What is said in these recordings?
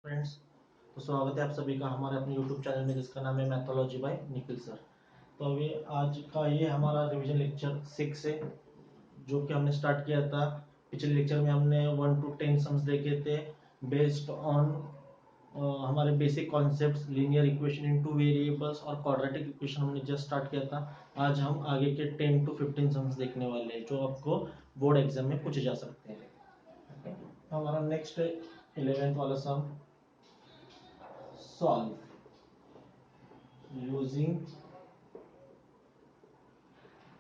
Friends, तो स्वागत है आप सभी का हमारे अपने YouTube चैनल में जिसका नाम है मैथोलॉजी बाय निखिल सर। तो अभी आज का ये हमारा रिवीजन लेक्चर 6 है जो कि हमने स्टार्ट किया था। पिछले लेक्चर में हमने 1 to 10 सम्स देखे थे बेस्ड ऑन हमारे basic concepts linear equation into variables और क्वाड्रेटिक इक्वेशन हमने जस्ट स्टार्ट किया था। आज हम आगे के 10 to 15 सम्स देखने वाले हैं जो आपको बोर्ड एग्जाम में पूछे जा सकते हैं। हमारा नेक्स्ट 11th वाला सम, solve using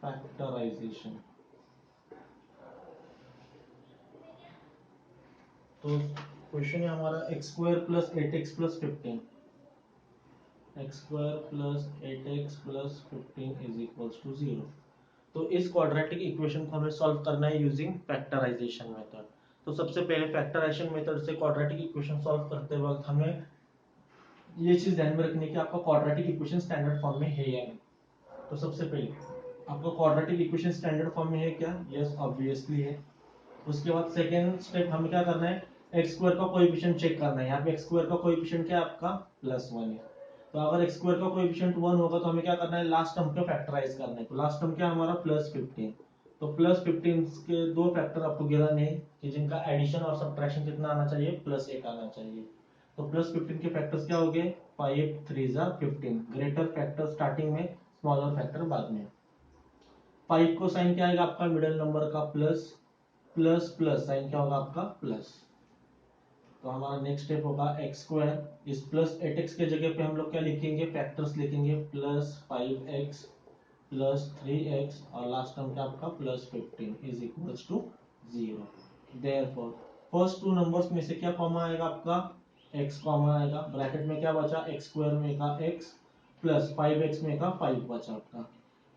factorization। तो क्वेश्चन है हमारा x square plus eight x plus 15, x square plus eight x plus 15 is equals to 0। तो इस क्वाड्रेटिक इक्वेशन को हमें सॉल्व करना है यूजिंग फैक्टराइजेशन मेथड। तो सबसे पहले फैक्टराइजेशन मेथड से क्वाड्रेटिक इक्वेशन सॉल्व करते वक्त हमें ये चीज ध्यान में रखनी है कि आपका क्वाड्रेटिक इक्वेशन स्टैंडर्ड फॉर्म में है या नहीं। तो सबसे पहले आपका क्वाड्रेटिक इक्वेशन स्टैंडर्ड फॉर्म में है क्या? यस, ऑब्वियसली है। उसके बाद सेकेंड स्टेप हमें क्या करना है, एक्स स्क्वायर का कोएफिशिएंट चेक करना है। यहाँ पे एक्स स्क्वायर का कोएफिशिएंट क्या है आपका? +1 है। तो अगर एक्स स्क्वायर का कोएफिशिएंट 1 होगा तो हमें क्या करना है, लास्ट टर्म को फैक्टराइज करना है। तो लास्ट टर्म क्या हमारा +15। तो +15 के दो फैक्टर आपको गिराने हैं कि जिनका एडिशन और सब्ट्रैक्शन कितना आना चाहिए, +8 आना चाहिए। तो +15 के फैक्टर्स क्या हो गए, 5 3 15। ग्रेटर फैक्टर स्टार्टिंग में, स्मॉलर फैक्टर बाद में। 5 को साइन क्या आएगा आपका, मिडिल नंबर का प्लस, प्लस प्लस साइन क्या होगा आपका प्लस। तो हमारा नेक्स्ट स्टेप होगा एक्स स्क्वायर, इस प्लस 8x के जगह पे हम लोग क्या लिखेंगे, फैक्टर्स लिखेंगे, +5x प्लस 3x और लास्ट टर्म क्या आपका +15 is equals to 0। Therefore first two numbers में से क्या कॉमन आएगा आपका, x कॉमन आएगा। ब्रैकेट में क्या बचा, एक्स स्क्वायर में का x प्लस 5x में का 5 बचा आपका।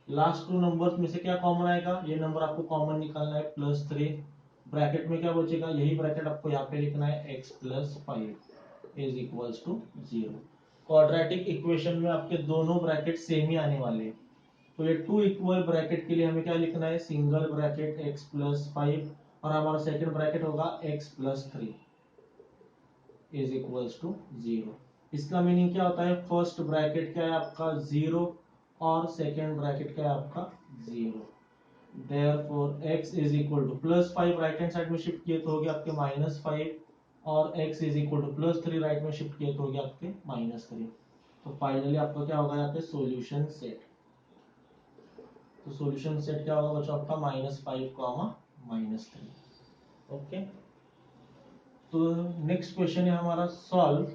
लास्ट टू नंबर्स में से क्या कॉमन आएगा, ये नंबर आपको कॉमन निकालना है, +3। ब्रैकेट में क्या बचेगा, यही ब्रैकेट आपको यहाँ पे लिखना है, x plus 5 is equals to 0। Quadratic equation में आपके दोनों ब्रैकेट सेम ही आने वाले हैं। तो ये टू इक्वल ब्रैकेट के लिए हमें क्या लिखना है, सिंगल ब्रैकेट x प्लस 5 और हमारा सेकंड ब्रैकेट होगा x plus 3 is equals to 0। इसका मीनिंग क्या होता है, फर्स्ट ब्रैकेट क्या है आपका 0 और सेकंड ब्रैकेट क्या है आपका 0। Therefore x is equal to +5 right hand side में शिफ्ट किए तो हो गया आपके -5 और x is equal to +3 right में शिफ्ट किए तो हो गया आपके -3। तो फाइनली आपका क्या होगा यहाँ पे सॉल्यूशन सेट। तो सॉल्यूशन सेट क्या होगा बच्चों आपका -5, -3। ओके, तो नेक्स्ट क्वेश्चन है हमारा, solve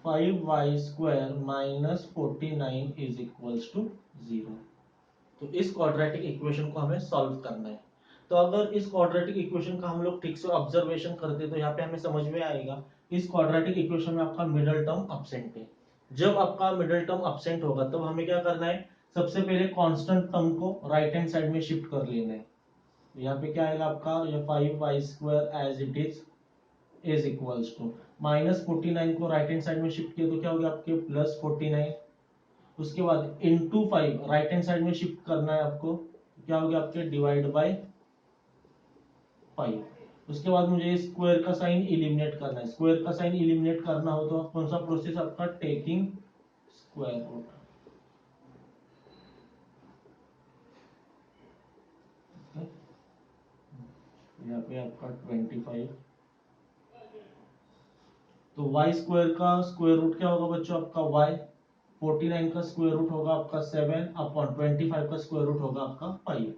5y² - 49 is equals to 0। तो इस क्वाड्रेटिक इक्वेशन को हमें सॉल्व करना है। तो अगर इस क्वाड्रेटिक इक्वेशन का हम लोग ठीक से ऑब्जर्वेशन करते तो यहाँ पे हमें समझ में आएगा, इस क्वाड्रेटिक इक्वेशन में आपका मिडिल टर्म अब्सेंट है। जब आपका मिडिल टर्म अब्सेंट होगा तब हमें क्या करना है, सबसे पहले कांस्टेंट टर्म को राइट हैंड साइड में शिफ्ट कर लेना है। तो यहाँ पे क्या आएगा आपका, ये 5y² as it is equals to -49 को राइट हैंड साइड में शिफ्ट किया तो क्या हो गया आपके +49। उसके बाद इंटू 5 राइट हैंड साइड में शिफ्ट करना है आपको, क्या हो गया आपके डिवाइड बाय 5। उसके बाद मुझे स्क्वायर का साइन इलिमिनेट करना है। स्क्वायर का साइन इलिमिनेट करना हो तो कौन सा प्रोसेस आपका, टेकिंग स्क्वायर रूट। यहाँ पे आपका 25। तो y² का स्क्वायर रूट क्या होगा बच्चों आपका y। 49 का स्क्वायर रूट होगा आपका 7/25 का स्क्वायर रूट होगा आपका 5।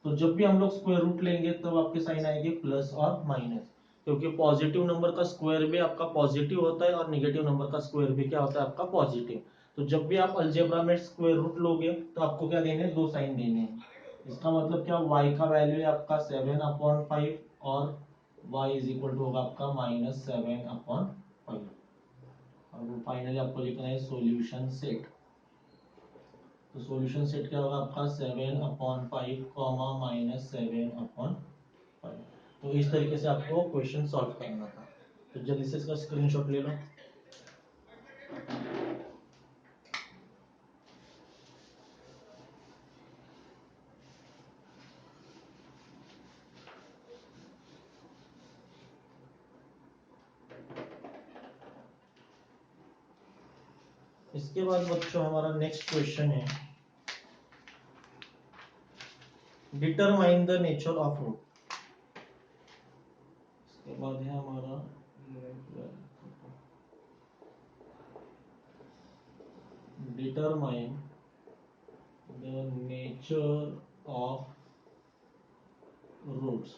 तो जब भी हम लोग स्क्वायर रूट लेंगे तब आपके साइन आएंगे प्लस और माइनस, क्योंकि पॉजिटिव नंबर का स्क्वायर भी आपका पॉजिटिव होता है और नेगेटिव नंबर का स्क्वायर भी क्या होता है आपका पॉजिटिव। तो जब भी आप अलजेब्रा में स्क्वायर रूट लोगे तो आपको क्या देने हैं, दो साइन देने हैं। इसका मतलब क्या, y का वैल्यू है आपका 7/5 और y इज इक्वल टू होगा आपका -7/5। और फाइनली आपको लिखना है सॉल्यूशन सेट। तो सॉल्यूशन सेट क्या होगा आपका 7/5 -7/5। तो इस तरीके से आपको क्वेश्चन सॉल्व करना था। तो जल्दी से इसका स्क्रीनशॉट ले लो। इसके बाद बच्चों हमारा नेक्स्ट क्वेश्चन है, determine the nature of root. इसके बाद है हमारा determine the nature of roots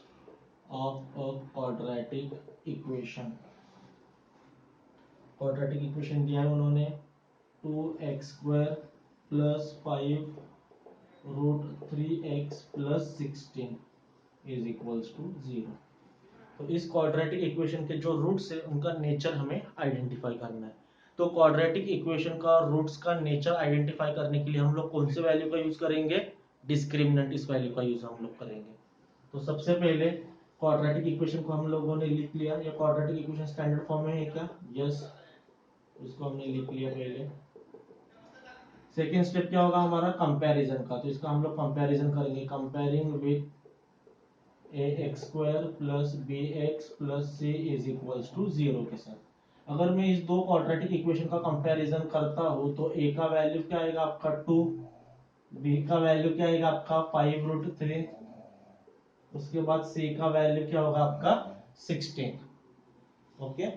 of a quadratic equation. Quadratic equation दिया है उन्होंने 2x² plus 5 root 3x plus 16 is equals to 0। तो इस क्वाड्रेटिक इक्वेशन के जो रूट्स है उनका नेचर हमें आइडेंटिफाई करना है। तो क्वाड्रेटिक इक्वेशन का रूट्स का नेचर आइडेंटिफाई करने के लिए हम लोग कौन से वैल्यू का यूज करेंगे, डिस्क्रिमिनेंट इस वैल्यू का यूज हम लोग करेंगे। तो सबसे पहले क्वाड्रेटिक इक्वेशन को हम लोगों ने लिख लिया, या क्वाड्रेटिक इक्वेशन स्टैंडर्ड फॉर्म में है क्या, यस, इसको हमने लिख लिया पहले। सेकेंड स्टेप क्या होगा हमारा, कंपैरिजन का। तो इसका हम लोग कंपैरिजन करेंगे, comparing with ax² plus bx plus c is equals to 0 के साथ। अगर मैं इस दो क्वाड्रेटिक इक्वेशन का कंपैरिजन करता हूं तो a का वैल्यू क्या आएगा आपका 2, b का वैल्यू क्या आएगा आपका 5 रूट 3, उसके बाद c का वैल्यू क्या होगा आपका 16। ओके,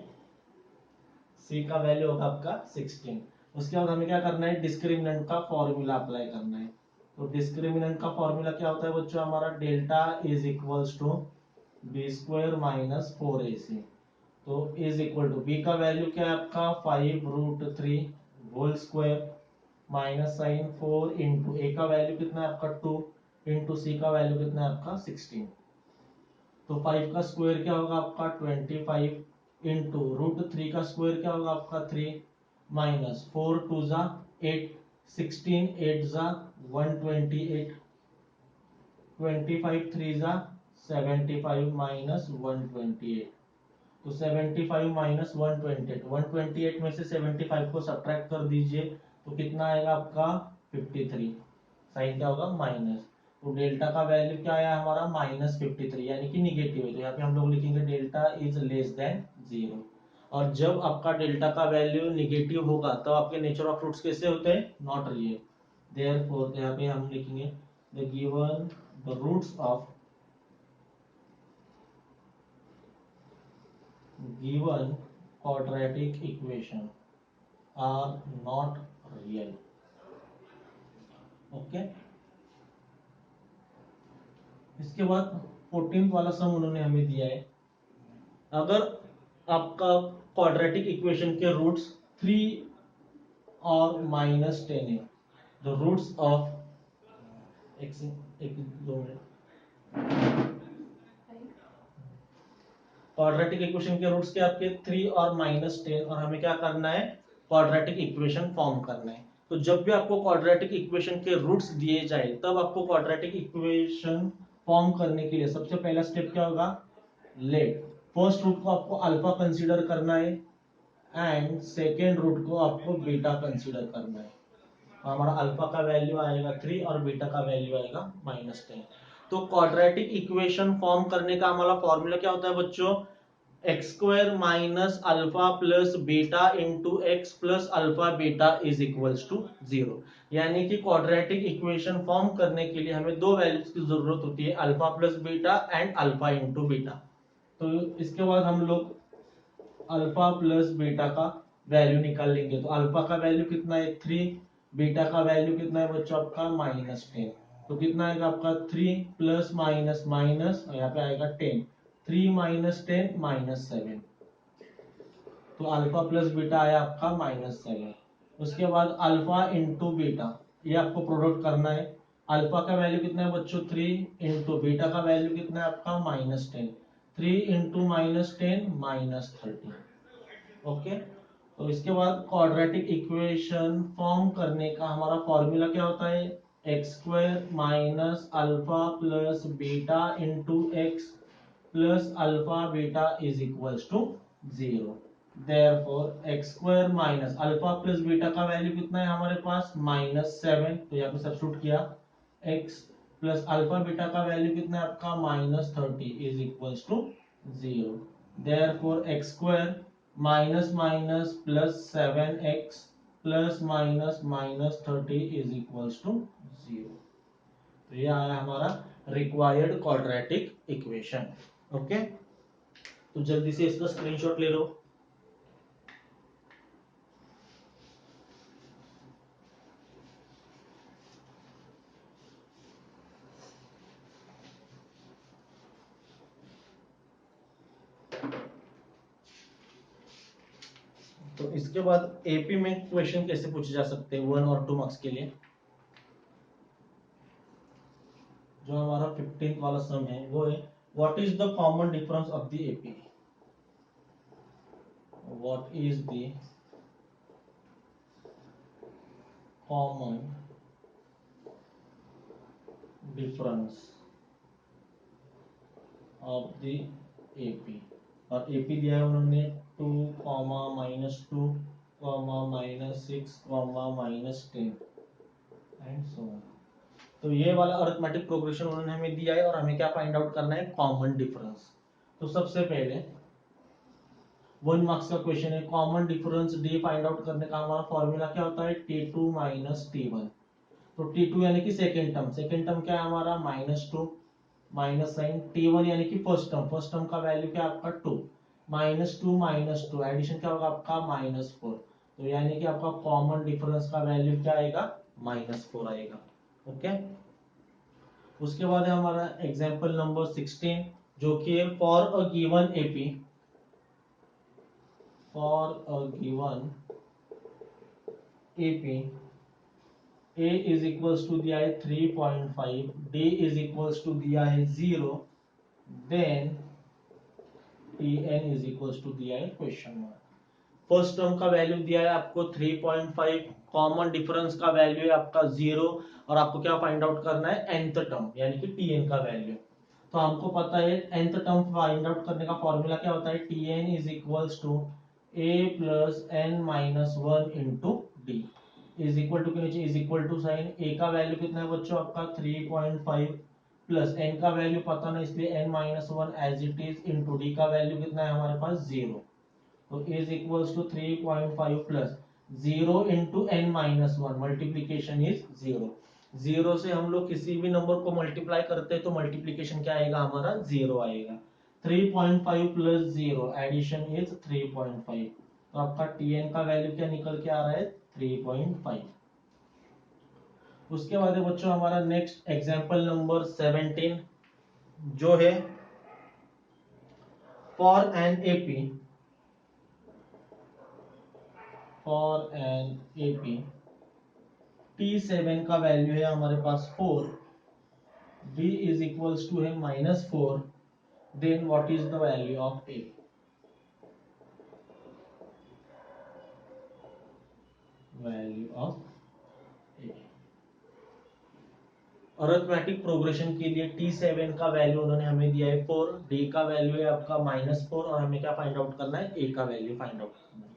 c का वैल्यू होगा आपका 16। उसके बाद हमें क्या करना है, डिस्क्रिमिनेंट का फॉर्मूला अप्लाई करना है। तो डिस्क्रिमिनेंट का फॉर्मूला क्या होता है बच्चों, हमारा delta is equals to b² minus 4ac। तो इज इक्वल टू b का वैल्यू क्या है आपका 5 root 3 whole square minus sign 4 into a का वैल्यू कितना है आपका 2 इंटू c का वैल्यू कितना है आपका 16। तो 5 का स्क्वायर क्या होगा आपका 25 इंटू रूट 3 का स्क्वायर क्या होगा आपका 3 माइनस 4 2 जा 8, 16 8 जा 128, 25 3 जा 75 माइनस 128। तो 75 माइनस 128, 128 में से 75 को सब्ट्रैक्ट कर दीजिए तो कितना आएगा आपका 53। साइन क्या होगा माइनस। तो डेल्टा का वैल्यू क्या आया हमारा -53, यानी कि निगेटिव है। तो यहाँ पे हम लोग लिखेंगे डेल्टा इज लेस देन 0। और जब आपका डेल्टा का वैल्यू निगेटिव होगा तो आपके नेचर ऑफ फ्रूट्स कैसे होते हैं, नॉट रियल। देयरफॉर यहाँ पे हम लिखेंगे the given the roots of given quadratic equation are not real। Okay, इसके बाद 14th वाला सम उन्होंने हमें दिया है, अगर आपका क्वाड्रेटिक इक्वेशन के रूट्स 3 और -10 है, द रूट्स ऑफ एक 2 मिनट, क्वाड्रेटिक इक्वेशन के रूट्स के आपके 3 और -10, और हमें क्या करना है, क्वाड्रेटिक इक्वेशन फॉर्म करना है। तो जब भी आपको क्वाड्रेटिक इक्वेशन के रूट्स दिए जाए तब आपको क्वाड्रेटिक इक्वेशन फॉर्म करने के लिए सबसे पहला स्टेप क्या होगा, लेट फर्स्ट रूट को आपको अल्फा कंसीडर करना है एंड सेकेंड रूट को आपको बीटा कंसीडर करना है। हमारा अल्फा का वैल्यू आएगा 3 और बीटा का वैल्यू आएगा -10। तो क्वाड्रेटिक इक्वेशन फॉर्म करने का हमारा फॉर्मूला क्या होता है बच्चों, x² minus alpha plus beta into x plus alpha beta is equals to 0। यानी कि क्वाड्रेटिक इक्वेशन फॉर्म करने के लिए हमें दो वैल्यूज की जरूरत होती है, alpha plus beta and alpha into beta. तो इसके बाद हम लोग अल्फा प्लस बीटा का वैल्यू निकाल लेंगे। तो अल्फा का वैल्यू कितना है 3, बीटा का वैल्यू कितना है बच्चों आपका -10। तो कितना आएगा आपका 3 प्लस माइनस माइनस, यहाँ पे आएगा 10, 3 माइनस 10 -7। तो अल्फा प्लस बीटा आया आपका -7। उसके बाद अल्फा इंटू बीटा, ये आपको प्रोडक्ट करना है। अल्फा का वैल्यू कितना है बच्चों 3 इंटू बीटा का वैल्यू कितना है आपका -10, 3 इंटू -10 -30। ओके, तो इसके बाद क्वाड्रेटिक इक्वेशन फॉर्म करने का हमारा फॉर्मूला क्या होता है, x² minus alpha plus beta into x plus alpha beta is equals to 0। Therefore x² minus alpha plus beta का वैल्यू कितना है हमारे पास -7, तो यहाँ पे सब्स्टिट्यूट किया, x प्लस अल्फा बीटा का वैल्यू कितना है आपका -30 is equals to 0। Therefore x² minus minus plus 7x plus minus minus 30 is equals to 0। तो ये आया हमारा रिक्वायर्ड क्वाड्रेटिक इक्वेशन। ओके, तो जल्दी से इसका स्क्रीनशॉट ले लो। तो इसके बाद एपी में क्वेश्चन कैसे पूछे जा सकते हैं 1 और 2 मार्क्स के लिए। जो हमारा 15th वाला सम है वो है what is the common difference of the AP. What is the common difference of the AP. और एपी दिया है उन्होंने 2 -2 -6 -10 एंड सो ऑन। तो ये वाला अरिथमेटिक प्रोग्रेशन उन्होंने हमें दिया है और हमें क्या फाइंड आउट करना है, कॉमन डिफरेंस। तो सबसे पहले 1 मार्क्स का क्वेश्चन है, common difference D find out करने का हमारा फॉर्मूला क्या होता है, T2 माइनस T1। तो T2 यानी कि सेकेंड टर्म क्या है हमारा -2 माइनस साइन, T1 यानी कि फर्स्ट टर्म का वैल्यू क्या आपका 2 -2 एडिशन क्या होगा आपका -4। तो यानी कि आपका कॉमन डिफरेंस का वैल्यू क्या आएगा, -4 आएगा। ओके, उसके बाद है हमारा एग्जांपल नंबर 16 जो कि है for a given AP. For a given AP a is equals to दिया है 3.5, d is equals to दिया है 0, then tn is equals to दिया है क्वेश्चन मार्क। फर्स्ट टर्म का वैल्यू दिया है आपको 3.5, कॉमन डिफरेंस का वैल्यू है आपका 0 और आपको क्या फाइंड आउट करना है, nth टर्म यानी कि tn का वैल्यू। तो हमको पता है nth टर्म फाइंड आउट करने का फॉर्मूला क्या होता है, tn is equals to a plus n minus 1 into D is equal to के नीचे is equal to sign, a का वैल्यू कितना है बच्चों आपका 3.5 प्लस n का वैल्यू पता नहीं इसलिए n minus 1 as it is into D का वैल्यू कितना है हमारे पास 0। तो is equals to 3.5 plus 0 into n minus 1, multiplication is 0। 0 से हम लोग किसी भी नंबर को मल्टीप्लाई करते हैं तो मल्टीप्लीकेशन क्या आएगा हमारा 0 आएगा। 3.5 प्लस 0 एडिशन इज 3.5। तो आपका tn का वैल्यू क्या निकल के आ रहा है, 3.5। उसके बाद है बच्चों हमारा नेक्स्ट एग्जांपल नंबर 17 जो है for an AP. For an AP T7 का वैल्यू है हमारे पास 4, D इज इक्वल्स टू है -4, then what is the value of A। Value of A arithmetic progression के लिए T7 का वैल्यू उन्होंने हमें दिया है 4, D का वैल्यू है आपका -4 और हमें क्या फाइंड आउट करना है, A का वैल्यू फाइंड आउट करना है।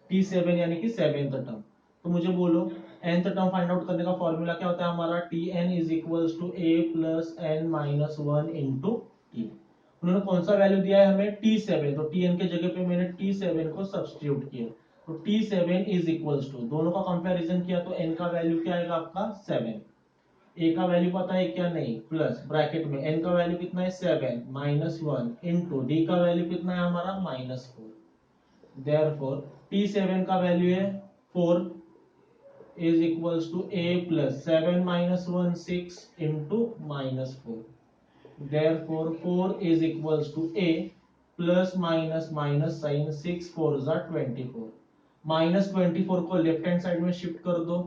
T7 यानी कि 7th टर्म। तो मुझे बोलो nth टर्म फाइंड आउट करने का फॉर्मूला क्या होता है हमारा, Tn is equals to a plus n minus 1 into T. उन्होंने कौन सा वैल्यू दिया है हमें, T7, तो Tn के जगह पे मैंने T7 को सब्स्टिट्यूट किया। तो T7 इज इक्वल्स टू, दोनों का कंपैरिजन किया तो n का वैल्यू क्या आएगा आपका 7, a का वैल्यू पता है क्या नहीं, प्लस ब्रैकेट में n का वैल्यू कितना है 7 माइनस 1 इंटू डी का वैल्यू कितना है हमारा -4। Therefore T7 का वैल्यू है 4 is equals to a plus 7 minus 1 6 into -4। Therefore 4 is equals to a plus minus minus sin 6 4 is 24। -24 को लेफ्ट हैंड साइड में शिफ्ट कर दो,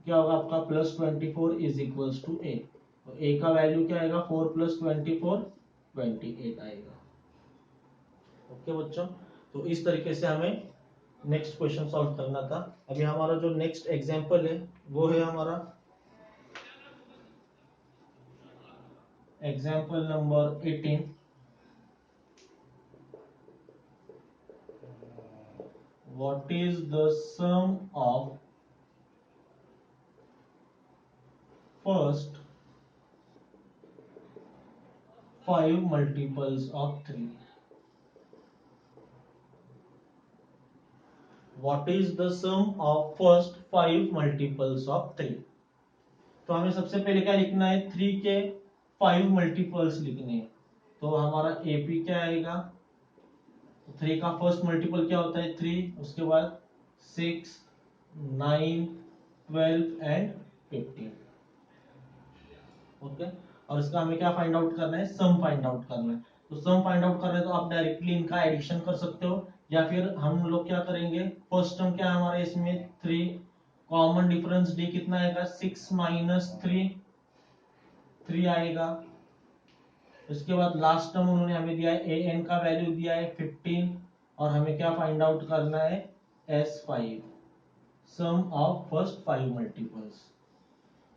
क्या होगा आपका +24 इज इक्वल्स टू a। तो a का वैल्यू क्या आएगा, 4 + 24 28 आएगा। ओके बच्चों, तो इस तरीके से हमें नेक्स्ट क्वेश्चन सॉल्व करना था। अभी हमारा जो नेक्स्ट एग्जांपल है वो है हमारा example number 18। What is the sum of first 5 multiples of 3। What is the sum of first 5 multiples of 3। तो हमें सबसे पहले क्या लिखना है, 3 के 5 मल्टीपल्स लिखने हैं। तो हमारा एपी क्या आएगा, 3 का फर्स्ट मल्टीपल क्या होता है 3, उसके बाद 6, 9, 12 एंड 15। ओके, और इसका हमें क्या फाइंड आउट करना है, सम फाइंड आउट करना है। तो सम फाइंड आउट करना है तो आप डायरेक्टली इनका एडिशन कर सकते हो, या फिर हम लोग क्या करेंगे, फर्स्ट टर्म क्या है हमारे इसमें 3, कॉमन डिफरेंस डी कितना आएगा 6 माइनस 3, 3 आएगा। उसके बाद लास्ट टर्म उन्होंने हमें दिया है ए एन का वैल्यू दिया है 15, और हमें क्या फाइंड आउट करना है S5, some of first 5 multiples.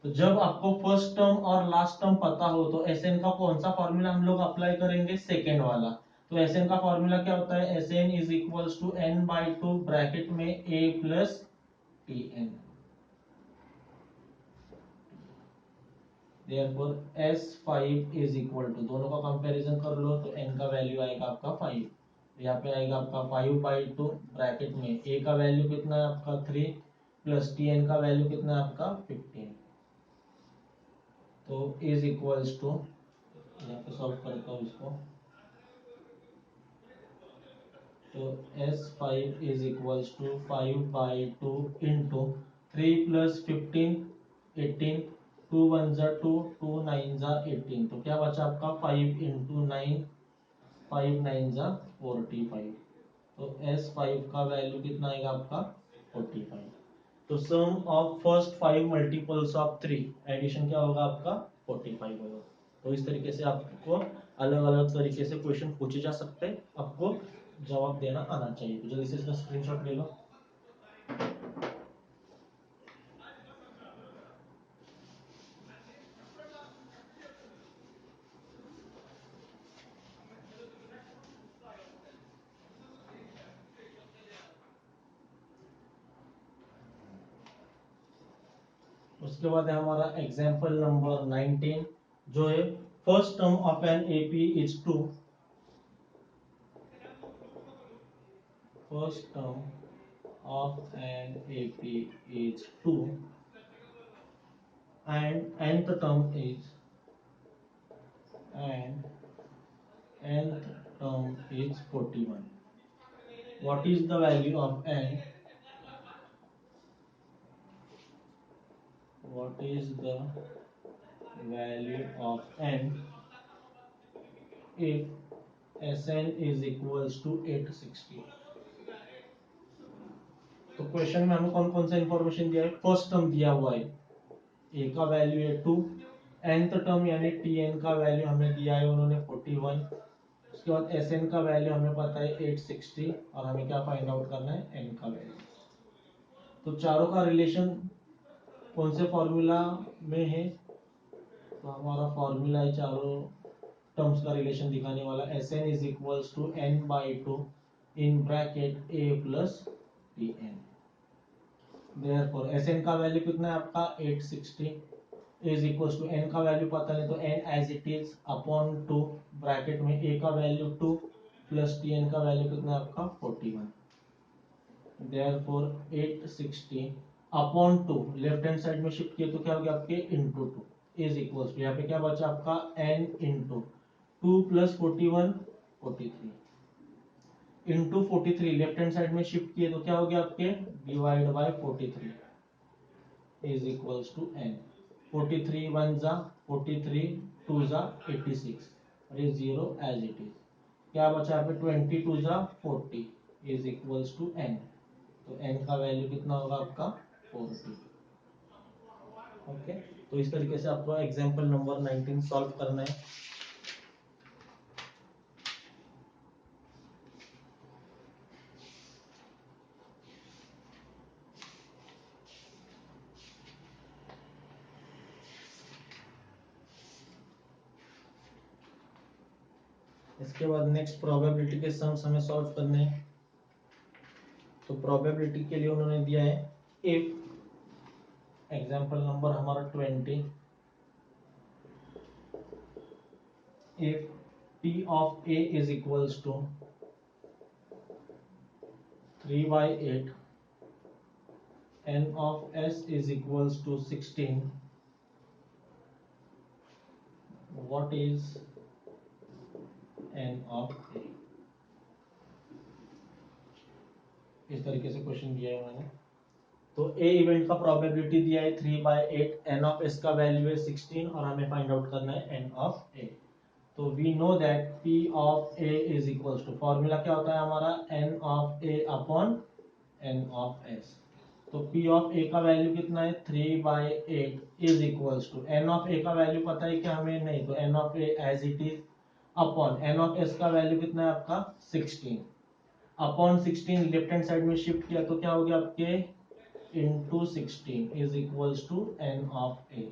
तो जब आपको फर्स्ट टर्म और लास्ट टर्म पता हो तो एसएन का कौन सा फॉर्मूला हम लोग अप्लाई करेंगे, सेकेंड वाला। तो एसएन का फॉर्मूला क्या होता है, SN is equals to N by two bracket में A plus T N. Therefore S5 is equal to, दोनों का कंपैरिजन कर लो तो n का वैल्यू आएगा आपका 5, यहाँ पे आएगा आपका 5 बाई टू ब्रैकेट में a का वैल्यू कितना है आपका 3 प्लस टी एन का वैल्यू कितना है आपका 15। तो इज इक्वल्स टू, यहाँ पे सॉल्व करता हूँ इसको, तो S5 is equals to 5 by two into 3 plus 15 18, 2 1 जा 2, 2 9 जा 18, तो क्या बचा आपका 5 इंटू 9, 5 9 जा 45। तो S5 का वैल्यू कितना आएगा आपका 45। तो sum of first 5 multiples of 3, addition क्या होगा आपका 45 होगा। तो इस तरीके से आपको अलग अलग तरीके से क्वेश्चन पूछे जा सकते हैं, आपको जवाब देना आना चाहिए। तो जल्दी से इसका स्क्रीनशॉट ले लो। उसके बाद है हमारा एग्जाम्पल नंबर 19, जो है first term of an AP is 2, first term of an AP is 2 and nth term is, and nth term is 41. What is the value of n? What is the value of n if Sn is equals to 860? तो question में हमें कौन कौन सा information दिया है, first term दिया हुआ है, ए का वैल्यू है 2, nth टर्म यानी टी एन का वैल्यू हमें दिया है उन्होंने 41, उसके बाद एस एन का वैल्यू हमें पता है 860, और हमें क्या फाइंड आउट करना है एन का वैल्यू। तो चारों का रिलेशन कौन से फॉर्मूला में है, तो हमारा फॉर्मूला है चारों टर्म्स का रिलेशन दिखाने वाला, S N is equals to N by two in bracket A plus T N. Therefore S N का वैल्यू कितना है आपका 860 इज इक्वल्स टू एन का वैल्यू पता नहीं तो N as it is upon 2 bracket में ए का वैल्यू 2 प्लस टी एन का वैल्यू कितना है आपका 41। Therefore 860 upon 2 left hand side में शिफ्ट किए तो क्या हो गया आपके इंटू 2 इज इक्वल्स टू, यहाँ पे क्या बचा आपका n into 2 plus 41 43 into 43 left hand side में शिफ्ट किए तो क्या हो गया आपके divide by 43 is equals to n। 43 1 जा 43, 2 जा 86, और ये 0 एज इट इज। क्या बचा यहाँ पे 22 जा 40 इज इक्वल्स टू n। तो n का वैल्यू कितना होगा आपका 40। ओके, तो इस तरीके से आपको एग्जांपल नंबर 19 सॉल्व करना है। इसके बाद नेक्स्ट प्रोबेबिलिटी के सम्स हमें सॉल्व करने हैं। तो प्रोबेबिलिटी के लिए उन्होंने दिया है इफ, एग्जांपल नंबर हमारा 20, if p of a is equals to 3/8 n of s is equals to 16, what is n of a? इस तरीके से क्वेश्चन दिया है मैंने। तो ए इवेंट का प्रोबेबिलिटी दिया है 3/8, एन ऑफ एस का वैल्यू है 16 और हमें फाइंड आउट करना है एन ऑफ ए। तो we know that P of A is equals to, formula क्या होता है हमारा, N of A upon N of S. तो पी ऑफ ए का वैल्यू कितना है 3/8 is equals to, N of A का वैल्यू पता है क्या हमें, नहीं, तो N of A as it is upon N of S का वैल्यू कितना है आपका 16, अपॉन 16 लेफ्ट हैंड साइड में शिफ्ट किया तो क्या हो गया आपके into 16 is equals to N of A.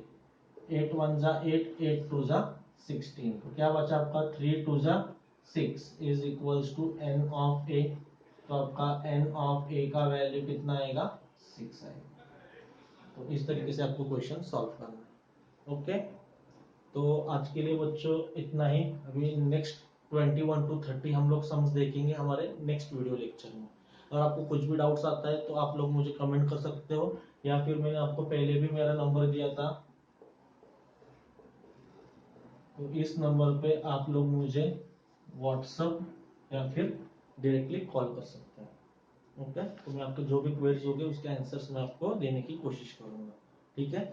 8 1 जा 8, 8 2 जा 16, तो क्या बचा आपका 3 2 जा 6 is equals to N of A. तो आपका एन ऑफ ए का वैल्यू कितना आएगा 6 आएगा। तो इस तरीके से आपको क्वेश्चन सॉल्व करना है। ओके, तो आज के लिए बच्चों इतना ही। अभी नेक्स्ट 21 to 30 हम लोग सम्स देखेंगे हमारे नेक्स्ट वीडियो लेक्चर में। अगर आपको कुछ भी डाउट्स आता है तो आप लोग मुझे कमेंट कर सकते हो, या फिर मैंने आपको पहले भी मेरा नंबर दिया था, तो इस नंबर पे आप लोग मुझे व्हाट्सएप या फिर डायरेक्टली कॉल कर सकते हैं। ओके, तो मैं आपके जो भी क्वेरीज होंगे उसके आंसर्स मैं आपको देने की कोशिश करूंगा। ठीक है।